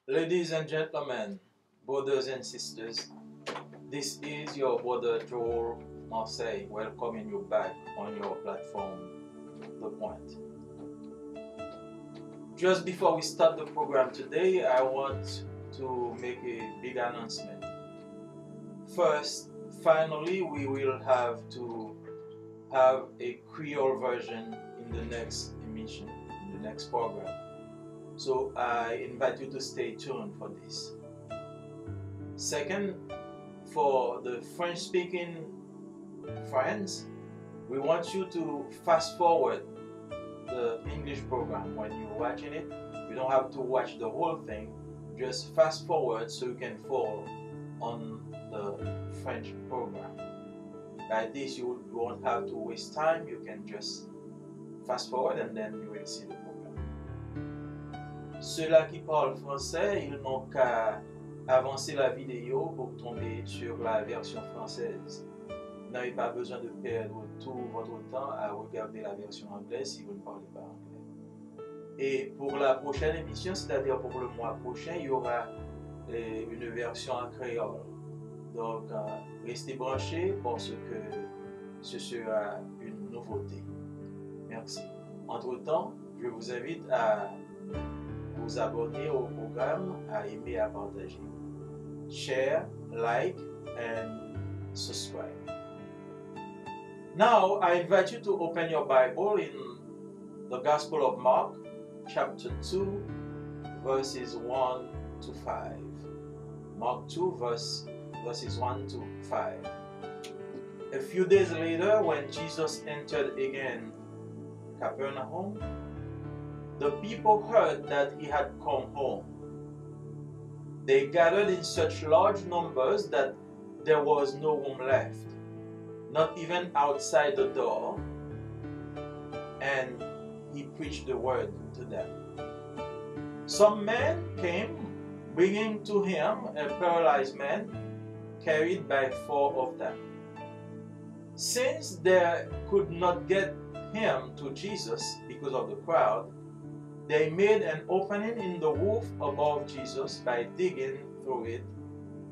Ladies and gentlemen, brothers and sisters, this is your brother Joel Marseille welcoming you back on your platform, The Point. Just before we start the program today, I want to make a big announcement. First, finally, we will have to have a Creole version in the next emission, in the next program. So I invite you to stay tuned for this. Second, for the French speaking friends, we want you to fast forward the English program when you're watching it. You don't have to watch the whole thing, just fast forward so you can follow on the French program. By this, you won't have to waste time, you can just fast forward and then you will see the program. Ceux-là qui parlent français, ils n'ont qu'à avancer la vidéo pour tomber sur la version française. Vous n'avez pas besoin de perdre tout votre temps à regarder la version anglaise si vous ne parlez pas anglais. Et pour la prochaine émission, c'est-à-dire pour le mois prochain, il y aura une version en créole. Donc, restez branchés parce que ce sera une nouveauté. Merci. Entre-temps, je vous invite à vous abonner au programme, à aimer, à partager. Share, like, and subscribe. Now, I invite you to open your Bible in the Gospel of Mark, chapter 2, verses 1 to 5. Mark 2, verses 1 to 5. A few days later, when Jesus entered again Capernaum, the people heard that he had come home. They gathered in such large numbers that there was no room left, not even outside the door, and he preached the word to them. Some men came, bringing to him a paralyzed man, carried by 4 of them. Since they could not get him to Jesus because of the crowd, they made an opening in the roof above Jesus by digging through it,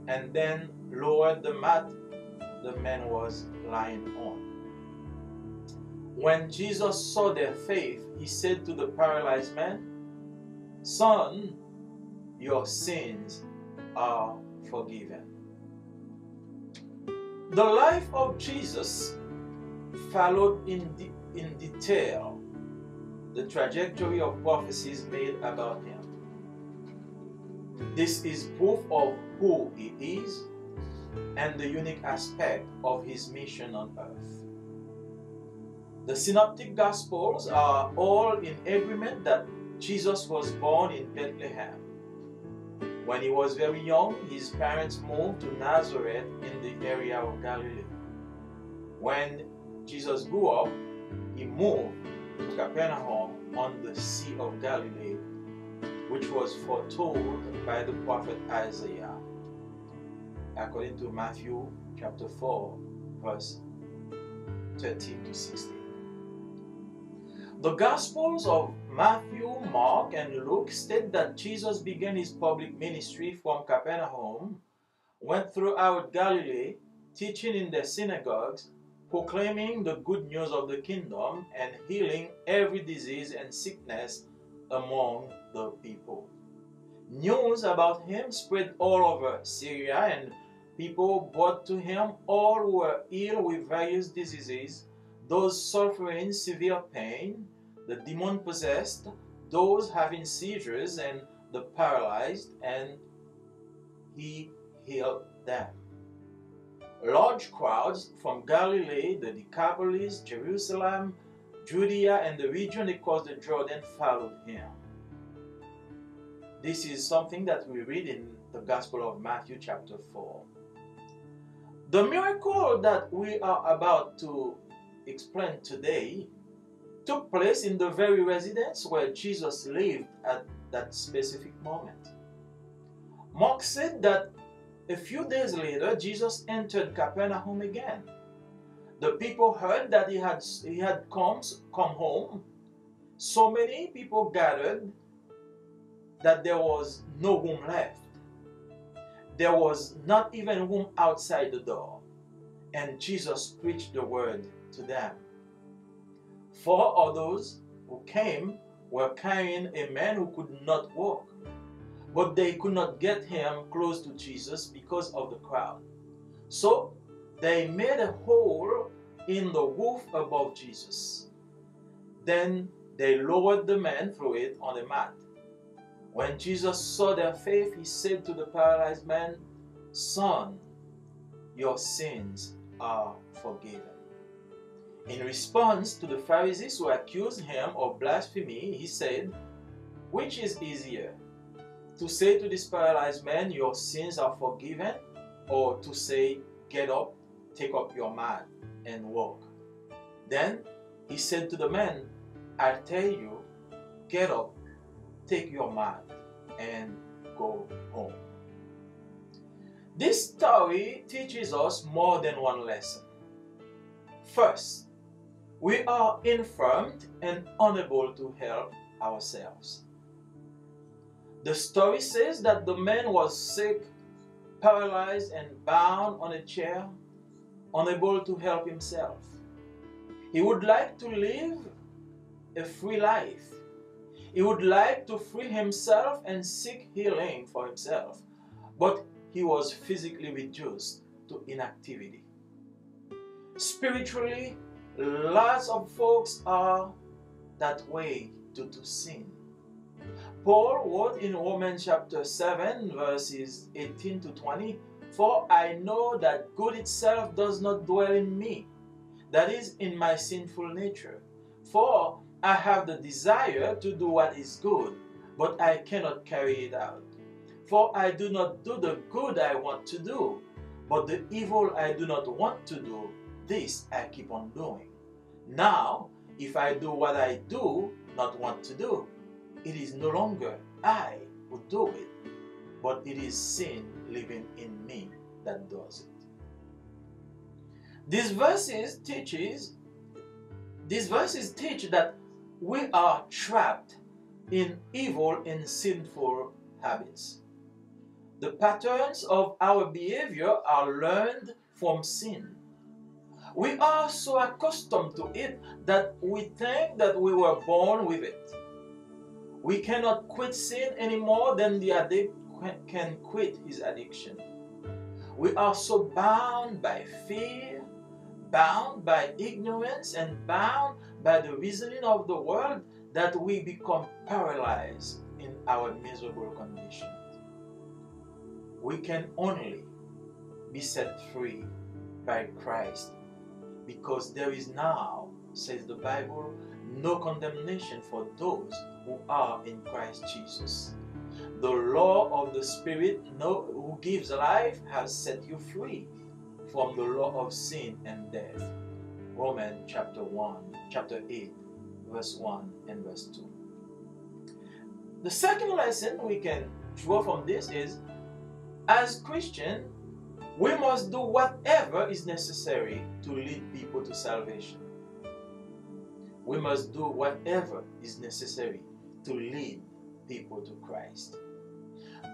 and then lowered the mat the man was lying on. When Jesus saw their faith, he said to the paralyzed man, "Son, your sins are forgiven." The life of Jesus followed in detail the trajectory of prophecies made about him. This is proof of who he is and the unique aspect of his mission on earth. The Synoptic Gospels are all in agreement that Jesus was born in Bethlehem. When he was very young, his parents moved to Nazareth in the area of Galilee. When Jesus grew up, he moved to Capernaum on the Sea of Galilee, which was foretold by the prophet Isaiah, according to Matthew chapter 4, verse 13 to 16. The Gospels of Matthew, Mark, and Luke state that Jesus began his public ministry from Capernaum, went throughout Galilee, teaching in the synagogues, proclaiming the good news of the kingdom, and healing every disease and sickness among the people. News about him spread all over Syria, and people brought to him all who were ill with various diseases, those suffering severe pain, the demon-possessed, those having seizures, and the paralyzed, and he healed them. Large crowds from Galilee, the Decapolis, Jerusalem, Judea, and the region across the Jordan followed him. This is something that we read in the Gospel of Matthew chapter 4. The miracle that we are about to explain today took place in the very residence where Jesus lived at that specific moment. Mark said that a few days later, Jesus entered Capernaum again. The people heard that he had come home. So many people gathered that there was no room left. There was not even room outside the door. And Jesus preached the word to them. 4 others who came were carrying a man who could not walk, but they could not get him close to Jesus because of the crowd. So they made a hole in the roof above Jesus. Then they lowered the man through it on a mat. When Jesus saw their faith, he said to the paralyzed man, "Son, your sins are forgiven." In response to the Pharisees who accused him of blasphemy, he said, "Which is easier, to say to this paralyzed man, 'Your sins are forgiven,' or to say, 'Get up, take up your mat, and walk'?" Then he said to the man, "I tell you, get up, take your mat, and go home." This story teaches us more than one lesson. First, we are infirmed and unable to help ourselves. The story says that the man was sick, paralyzed, and bound on a chair, unable to help himself. He would like to live a free life. He would like to free himself and seek healing for himself, but he was physically reduced to inactivity. Spiritually, lots of folks are that way due to sin. Paul wrote in Romans chapter 7 verses 18 to 20, "For I know that good itself does not dwell in me, that is, in my sinful nature. For I have the desire to do what is good, but I cannot carry it out. For I do not do the good I want to do, but the evil I do not want to do, this I keep on doing. Now, if I do what I do not want to do, it is no longer I who do it, but it is sin living in me that does it." These verses teach that we are trapped in evil and sinful habits. The patterns of our behavior are learned from sin. We are so accustomed to it that we think that we were born with it. We cannot quit sin any more than the addict can quit his addiction. We are so bound by fear, bound by ignorance, and bound by the reasoning of the world that we become paralyzed in our miserable condition. We can only be set free by Christ, because there is now, says the Bible, no condemnation for those who are in Christ Jesus. The law of the Spirit who gives life has set you free from the law of sin and death. Romans chapter 8, verse 1 and verse 2. The second lesson we can draw from this is, as Christians, we must do whatever is necessary to lead people to salvation. We must do whatever is necessary to lead people to Christ.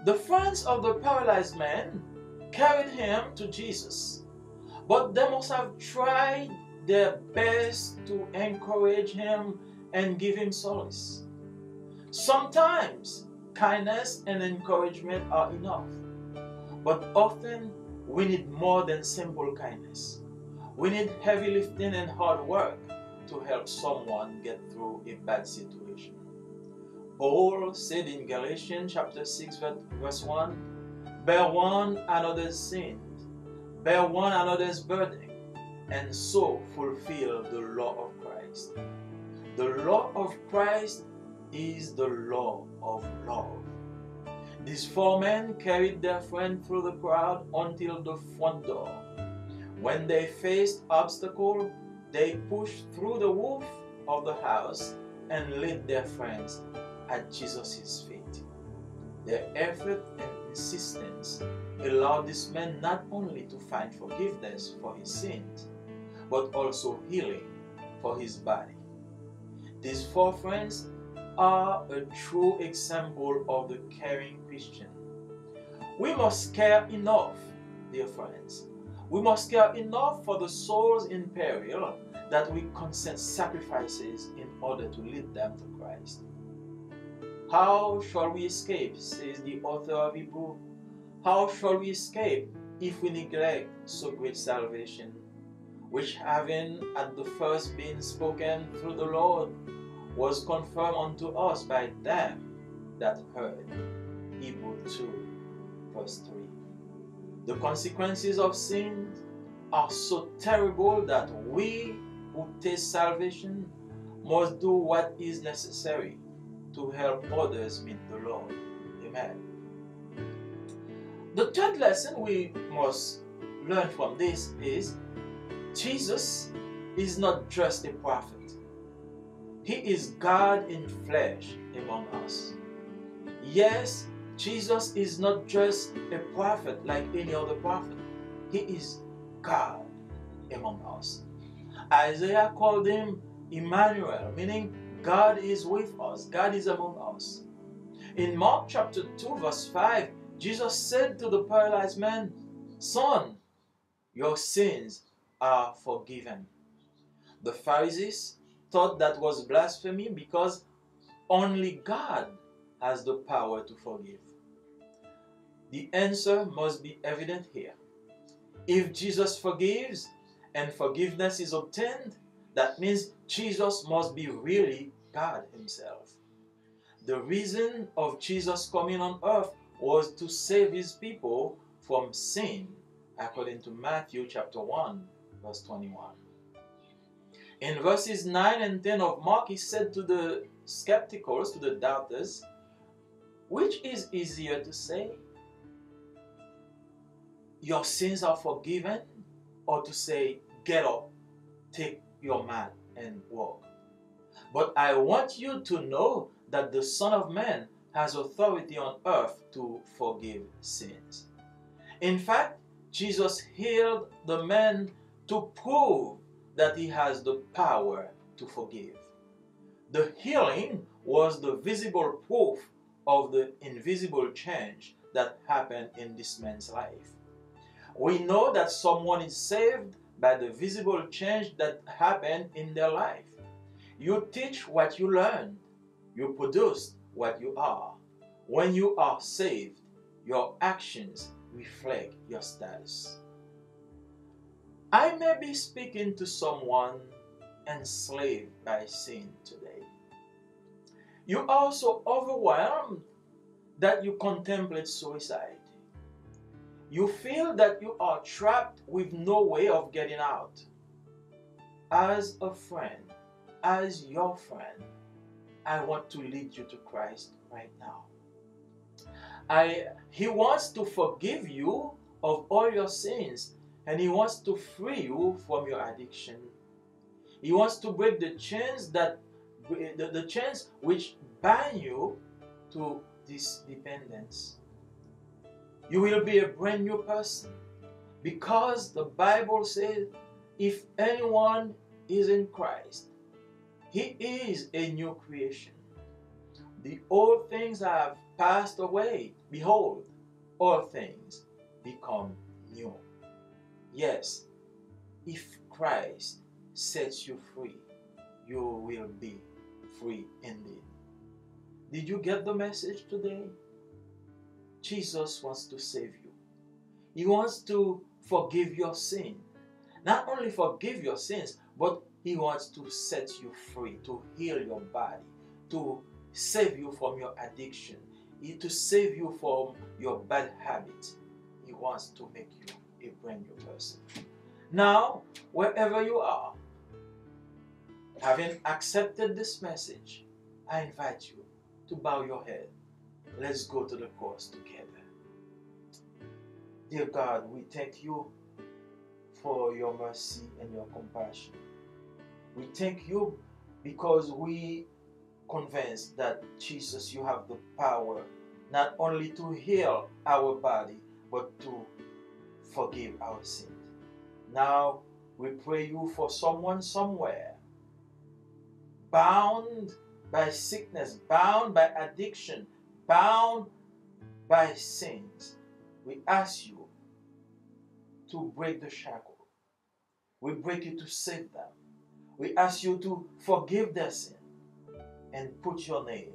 The friends of the paralyzed man carried him to Jesus, but they must have tried their best to encourage him and give him solace. Sometimes kindness and encouragement are enough, but often we need more than simple kindness. We need heavy lifting and hard work to help someone get through a bad situation. Paul said in Galatians chapter 6 verse 1, "Bear one another's sins, bear one another's burden, and so fulfill the law of Christ." The law of Christ is the law of love. These 4 men carried their friend through the crowd until the front door. When they faced obstacles, they pushed through the roof of the house and laid their friends at Jesus' feet. Their effort and insistence allowed this man not only to find forgiveness for his sins, but also healing for his body. These 4 friends are a true example of the caring Christian. We must care enough, dear friends. We must care enough for the souls in peril that we consent sacrifices in order to lead them to Christ. How shall we escape, says the author of Hebrews? How shall we escape if we neglect so great salvation, which having at the first been spoken through the Lord, was confirmed unto us by them that heard? Hebrews 2, verse 3. The consequences of sin are so terrible that we who taste salvation must do what is necessary to help others meet the Lord. Amen. The third lesson we must learn from this is Jesus is not just a prophet. He is God in flesh among us. Yes, Jesus is not just a prophet like any other prophet. He is God among us. Isaiah called him Emmanuel, meaning God is with us, God is among us. In Mark chapter 2, verse 5, Jesus said to the paralyzed man, "Son, your sins are forgiven." The Pharisees thought that was blasphemy because only God has the power to forgive. The answer must be evident here. If Jesus forgives and forgiveness is obtained, that means Jesus must be really God himself. The reason of Jesus coming on earth was to save his people from sin, according to Matthew chapter 1, verse 21. In verses 9 and 10 of Mark, he said to the skepticals, to the doubters, which is easier to say, your sins are forgiven, or to say, get up, take your mat and walk? But I want you to know that the Son of Man has authority on earth to forgive sins. In fact, Jesus healed the man to prove that he has the power to forgive. The healing was the visible proof of the invisible change that happened in this man's life. We know that someone is saved by the visible change that happened in their life. You teach what you learned. You produce what you are. When you are saved, your actions reflect your status. I may be speaking to someone enslaved by sin today. You are so overwhelmed that you contemplate suicide. You feel that you are trapped with no way of getting out. As a friend, as your friend, I want to lead you to Christ right now. He wants to forgive you of all your sins, and he wants to free you from your addiction. He wants to break the chains the chains which bind you to this dependence. You will be a brand new person, because the Bible says, if anyone is in Christ, he is a new creation. The old things have passed away. Behold, all things become new. Yes, if Christ sets you free, you will be free indeed. Did you get the message today? Jesus wants to save you. He wants to forgive your sin. Not only forgive your sins, but he wants to set you free, to heal your body, to save you from your addiction, to save you from your bad habits. He wants to make you a brand new person. Now, wherever you are, having accepted this message, I invite you to bow your head. Let's go to the cross together. Dear God, we thank you for your mercy and your compassion. We thank you because we convinced that, Jesus, you have the power not only to heal our body, but to forgive our sins. Now, we pray you for someone somewhere bound by sickness, bound by addiction, bound by sins. We ask you to break the shackle. We break you to save them. We ask you to forgive their sin and put your name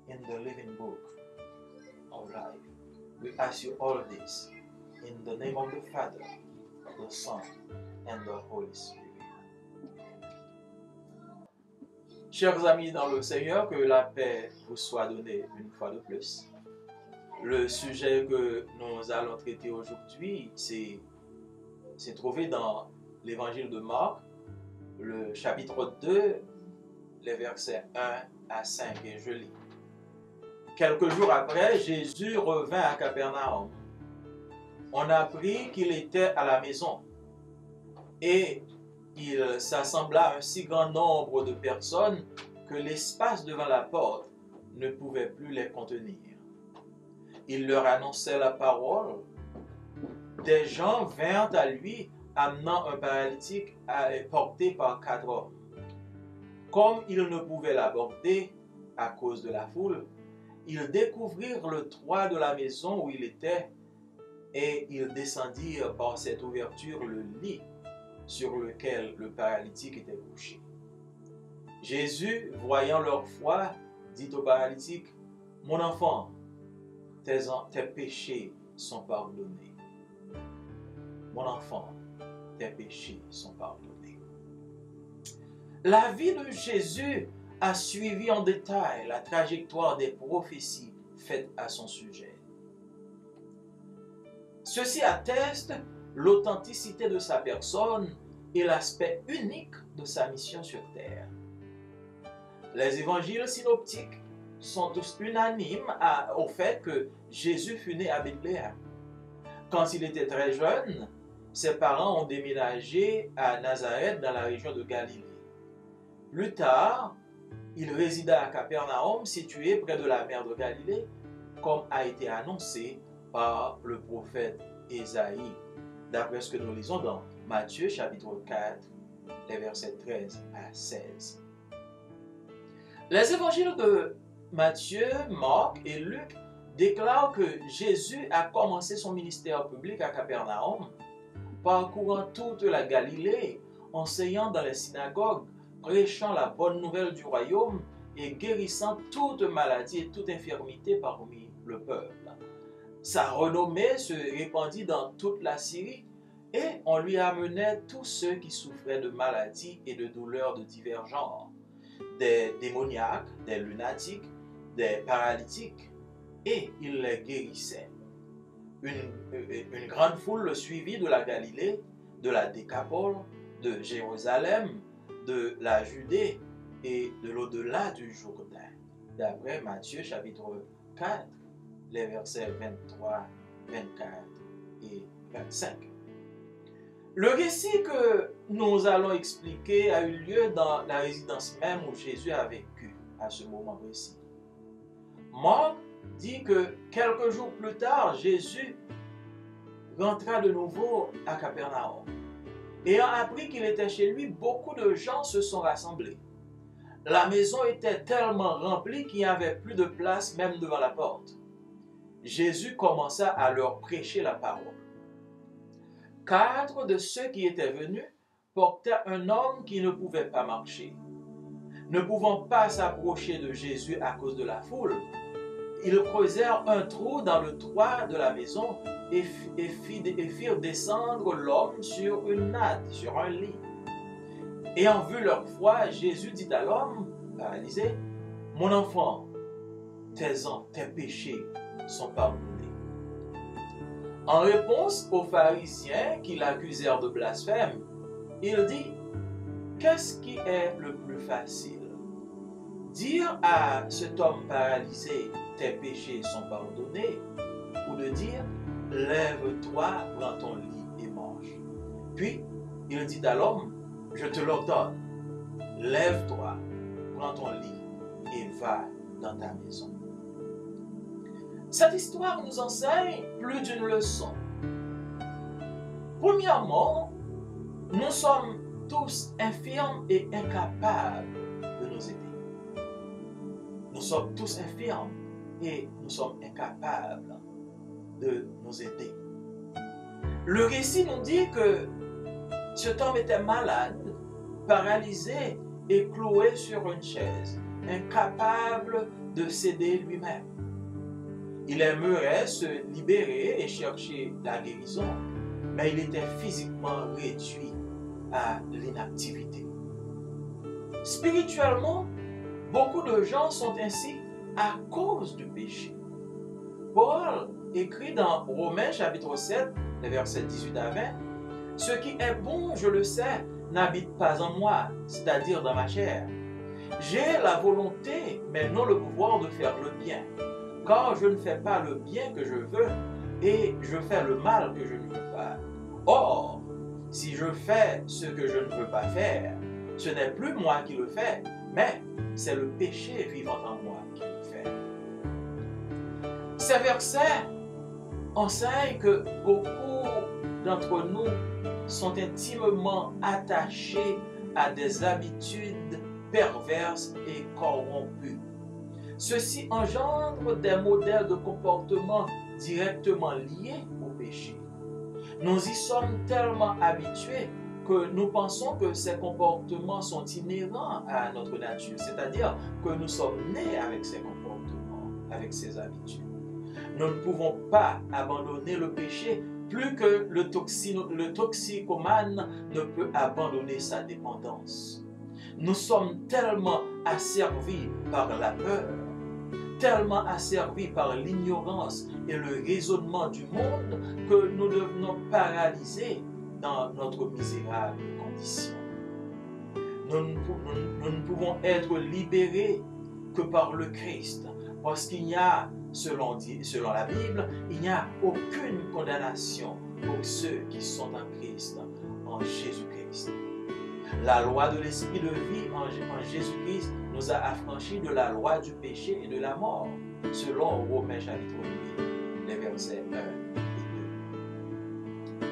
in the living book of life. We ask you all this in the name of the Father, the Son, and the Holy Spirit. Chers amis dans le Seigneur, que la paix vous soit donnée une fois de plus. Le sujet que nous allons traiter aujourd'hui, c'est trouvé dans l'évangile de Marc, le chapitre 2, les versets 1 à 5, et je lis. Quelques jours après, Jésus revint à Capernaum. On apprit qu'il était à la maison, et il s'assembla un si grand nombre de personnes que l'espace devant la porte ne pouvait plus les contenir. Il leur annonçait la parole. Des gens vinrent à lui amenant un paralytique porté par 4 hommes. Comme ils ne pouvaient l'aborder à cause de la foule, ils découvrirent le toit de la maison où il était et ils descendirent par cette ouverture le lit sur lequel le paralytique était couché. Jésus, voyant leur foi, dit au paralytique, « Mon enfant, tes péchés sont pardonnés. » Mon enfant, tes péchés sont pardonnés. La vie de Jésus a suivi en détail la trajectoire des prophéties faites à son sujet. Ceci atteste l'authenticité de sa personne et l'aspect unique de sa mission sur terre. Les évangiles synoptiques sont tous unanimes au fait que Jésus fut né à Bethléem. Quand il était très jeune, ses parents ont déménagé à Nazareth dans la région de Galilée. Plus tard, il résida à Capernaum, situé près de la mer de Galilée, comme a été annoncé par le prophète Ésaïe, d'après ce que nous lisons dans Matthieu chapitre 4, les versets 13 à 16. Les évangiles de Matthieu, Marc et Luc déclarent que Jésus a commencé son ministère public à Capernaum, parcourant toute la Galilée, enseignant dans les synagogues, prêchant la bonne nouvelle du royaume et guérissant toute maladie et toute infirmité parmi le peuple. Sa renommée se répandit dans toute la Syrie et on lui amenait tous ceux qui souffraient de maladies et de douleurs de divers genres, des démoniaques, des lunatiques, des paralytiques, et il les guérissait. Une grande foule le suivit de la Galilée, de la Décapole, de Jérusalem, de la Judée et de l'au-delà du Jourdain, d'après Matthieu chapitre 4, les versets 23, 24 et 25. Le récit que nous allons expliquer a eu lieu dans la résidence même où Jésus a vécu à ce moment précis. Marc dit que quelques jours plus tard, Jésus rentra de nouveau à Capernaum. Ayant appris qu'il était chez lui, beaucoup de gens se sont rassemblés. La maison était tellement remplie qu'il n'y avait plus de place même devant la porte. Jésus commença à leur prêcher la parole. 4 de ceux qui étaient venus portaient un homme qui ne pouvait pas marcher. Ne pouvant pas s'approcher de Jésus à cause de la foule, ils creusèrent un trou dans le toit de la maison et firent descendre l'homme sur une natte, sur un lit. Ayant vu leur foi, Jésus dit à l'homme paralysé, « Mon enfant, tes péchés sont pardonnés. » En réponse aux pharisiens qui l'accusèrent de blasphème, il dit, « Qu'est-ce qui est le plus facile? Dire à cet homme paralysé, tes péchés sont pardonnés, ou de dire, lève-toi, prends ton lit et mange. » Puis, il dit à l'homme, je te l'ordonne, lève-toi, prends ton lit et va dans ta maison. Cette histoire nous enseigne plus d'une leçon. Premièrement, nous sommes tous infirmes et incapables de nous aider. sommes tous infirmes et nous sommes incapables de nous aider. Le récit nous dit que cet homme était malade, paralysé et cloué sur une chaise, incapable de s'aider lui-même. Il aimerait se libérer et chercher la guérison, mais il était physiquement réduit à l'inactivité. Spirituellement, beaucoup de gens sont ainsi à cause du péché. Paul écrit dans Romains chapitre 7, les versets 18 à 20, « Ce qui est bon, je le sais, n'habite pas en moi, c'est-à-dire dans ma chair. J'ai la volonté, mais non le pouvoir de faire le bien. Car je ne fais pas le bien que je veux, et je fais le mal que je ne veux pas. Or, si je fais ce que je ne veux pas faire, ce n'est plus moi qui le fais, mais c'est le péché vivant en moi qui le fait. » Ces versets enseignent que beaucoup d'entre nous sont intimement attachés à des habitudes perverses et corrompues. Ceci engendre des modèles de comportement directement liés au péché. Nous y sommes tellement habitués que nous pensons que ces comportements sont inhérents à notre nature, c'est-à-dire que nous sommes nés avec ces comportements, avec ces habitudes. Nous ne pouvons pas abandonner le péché plus que le toxicomane ne peut abandonner sa dépendance. Nous sommes tellement asservis par la peur, tellement asservis par l'ignorance et le raisonnement du monde que nous devenons paralysés dans notre misérable condition. Nous ne pouvons être libérés que par le Christ, parce qu'il n'y a, selon la Bible, il n'y a aucune condamnation pour ceux qui sont en Christ, en Jésus-Christ. La loi de l'esprit de vie en Jésus-Christ nous a affranchis de la loi du péché et de la mort, selon Romains chapitre 8, les versets 1 et 2.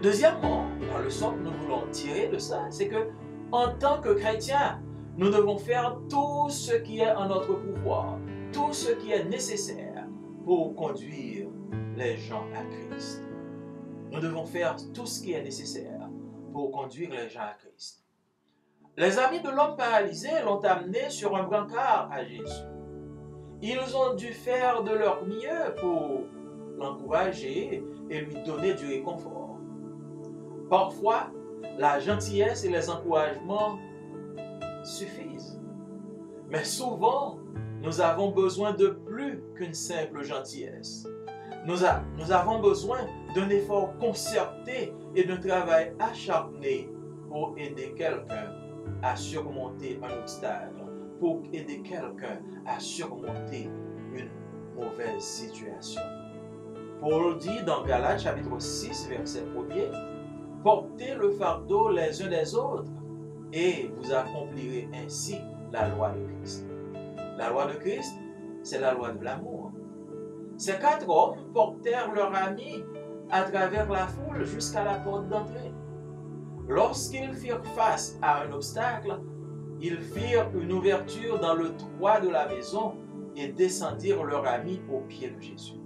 Deuxièmement, la leçon que nous voulons tirer de ça, c'est que en tant que chrétiens, nous devons faire tout ce qui est en notre pouvoir, tout ce qui est nécessaire pour conduire les gens à Christ. Nous devons faire tout ce qui est nécessaire pour conduire les gens à Christ. Les amis de l'homme paralysé l'ont amené sur un brancard à Jésus. Ils ont dû faire de leur mieux pour l'encourager et lui donner du réconfort. Parfois, la gentillesse et les encouragements suffisent. Mais souvent, nous avons besoin de plus qu'une simple gentillesse. Nous avons besoin d'un effort concerté et d'un travail acharné pour aider quelqu'un à surmonter un obstacle, pour aider quelqu'un à surmonter une mauvaise situation. Paul dit dans Galates chapitre 6, verset 1er, « Portez le fardeau les uns des autres et vous accomplirez ainsi la loi de Christ. » La loi de Christ, c'est la loi de l'amour. Ces 4 hommes portèrent leur ami à travers la foule jusqu'à la porte d'entrée. Lorsqu'ils firent face à un obstacle, ils firent une ouverture dans le toit de la maison et descendirent leur ami aux pieds de Jésus.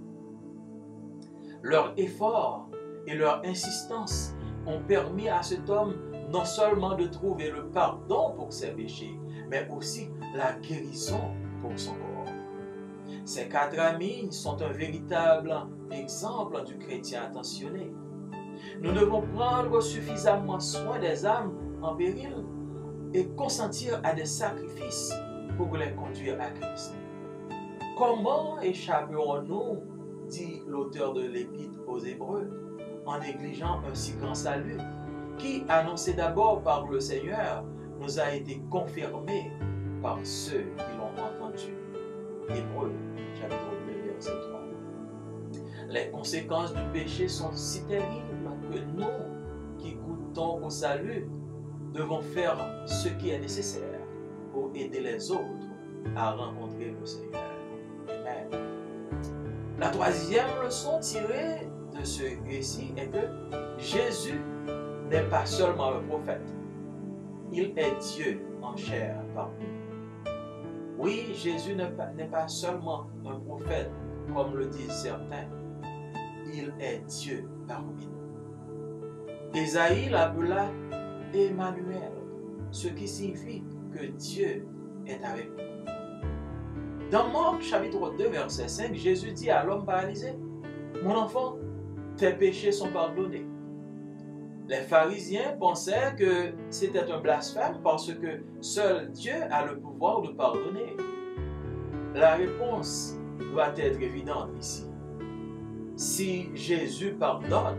Leur effort et leur insistance ont permis à cet homme non seulement de trouver le pardon pour ses péchés, mais aussi la guérison pour son corps. Ces 4 amis sont un véritable exemple du chrétien attentionné. Nous devons prendre suffisamment soin des âmes en péril et consentir à des sacrifices pour les conduire à Christ. Comment échapperons-nous, dit l'auteur de l'Épître aux Hébreux, en négligeant un si grand salut qui, annoncé d'abord par le Seigneur, nous a été confirmé par ceux qui l'ont entendu. Hébreux, chapitre 2, verset 3. Les conséquences du péché sont si terribles que nous, qui goûtons au salut, devons faire ce qui est nécessaire pour aider les autres à rencontrer le Seigneur. Amen. La 3e leçon tirée de ce récit est que Jésus n'est pas seulement un prophète, il est Dieu en chair parmi nous. Oui, Jésus n'est pas seulement un prophète, comme le disent certains. Il est Dieu parmi nous. Ésaïe l'appela Emmanuel, ce qui signifie que Dieu est avec nous. Dans Marc chapitre 2, verset 5, Jésus dit à l'homme paralysé, « Mon enfant, tes péchés sont pardonnés. » Les pharisiens pensaient que c'était un blasphème parce que seul Dieu a le pouvoir de pardonner. La réponse doit être évidente ici. Si Jésus pardonne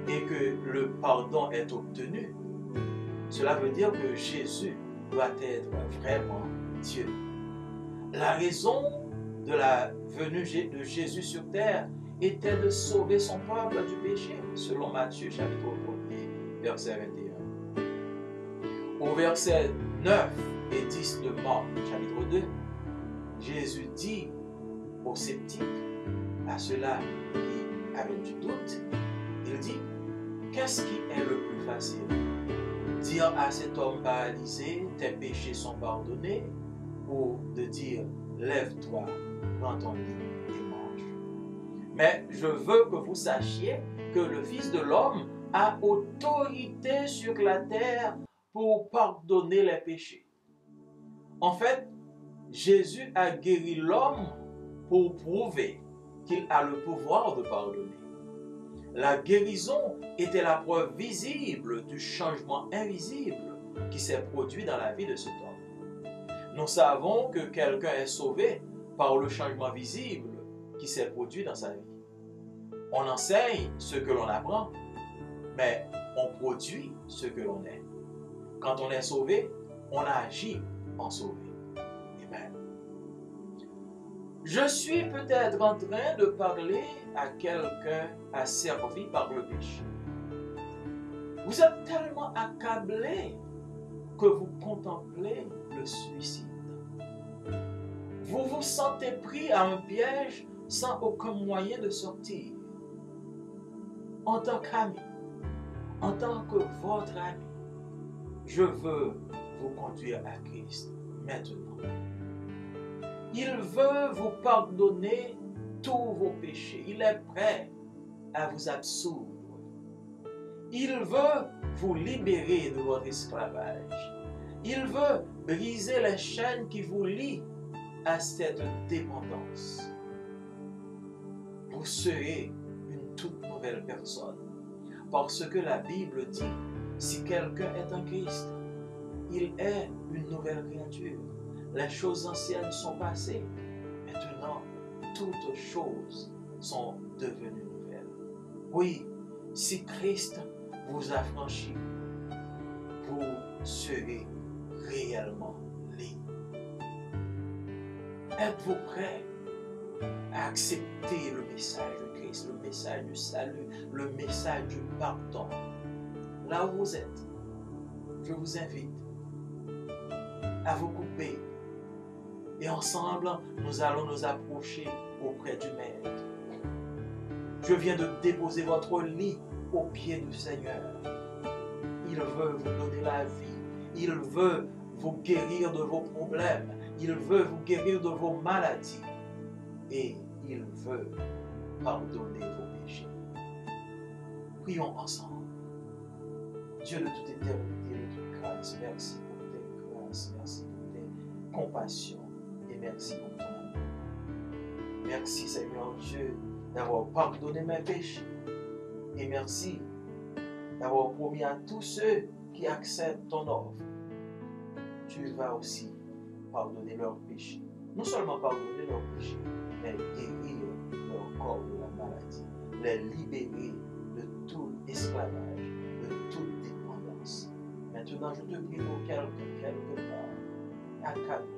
et que le pardon est obtenu, cela veut dire que Jésus doit être vraiment Dieu. La raison de la venue de Jésus sur terre était de sauver son peuple du péché, selon Matthieu chapitre 1, verset 21. Au verset 9 et 10 de Marc chapitre 2, Jésus dit aux sceptiques, à ceux-là qui avaient du doute, il dit, qu'est-ce qui est le plus facile? Dire à cet homme paralysé, tes péchés sont pardonnés, ou de dire, lève-toi, prends ton lit et mange. Mais je veux que vous sachiez que le Fils de l'homme a autorité sur la terre pour pardonner les péchés. En fait, Jésus a guéri l'homme pour prouver qu'il a le pouvoir de pardonner. La guérison était la preuve visible du changement invisible qui s'est produit dans la vie de cet homme. Nous savons que quelqu'un est sauvé par le changement visible qui s'est produit dans sa vie. On enseigne ce que l'on apprend, mais on produit ce que l'on est. Quand on est sauvé, on agit en sauvé. Amen. Je suis peut-être en train de parler à quelqu'un asservi par le péché. Vous êtes tellement accablé que vous contemplez le suicide. Vous vous sentez pris à un piège sans aucun moyen de sortir. En tant qu'ami, en tant que votre ami, je veux vous conduire à Christ maintenant. Il veut vous pardonner tous vos péchés. Il est prêt à vous absoudre. Il veut vous libérer de votre esclavage. Il veut briser les chaînes qui vous lient à cette dépendance. Vous serez une toute nouvelle personne. Parce que la Bible dit, si quelqu'un est en Christ, il est une nouvelle créature. Les choses anciennes sont passées. Maintenant, toutes choses sont devenues nouvelles. Oui, si Christ vous a franchi, vous serez réellement libre. Êtes-vous prêt à accepter le message de Christ, le message du salut, le message du pardon? Là où vous êtes, je vous invite à vous couper et ensemble, nous allons nous approcher auprès du Maître. Je viens de déposer votre lit aux pieds du Seigneur. Il veut vous donner la vie. Il veut vous guérir de vos problèmes. Il veut vous guérir de vos maladies. Et il veut pardonner vos péchés. Prions ensemble. Dieu de toute éternité, de toute grâce, merci pour tes grâces, merci pour tes compassions. Et merci pour ton amour. Merci Seigneur Dieu d'avoir pardonné mes péchés. Et merci d'avoir promis à tous ceux qui acceptent ton offre, tu vas aussi pardonner leurs péchés. Non seulement pardonner leurs péchés, mais guérir leur corps de la maladie, les libérer de tout esclavage, de toute dépendance. Maintenant, je te prie pour quelqu'un quelque part, accablé,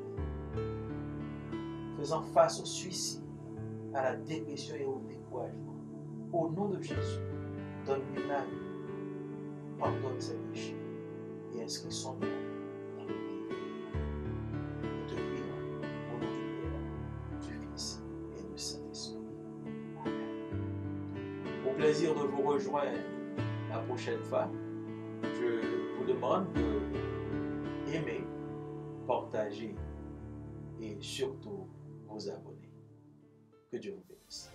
faisant face au suicide, à la dépression et au découragement. Au nom de Jésus, donne-lui la vie, pardonne ses péchés et inscris son nom dans le livre. Nous te prions au nom du Père, du Fils et du Saint-Esprit. Amen. Au plaisir de vous rejoindre la prochaine fois, je vous demande de aimer, partager et surtout vous abonner. Que Dieu vous bénisse.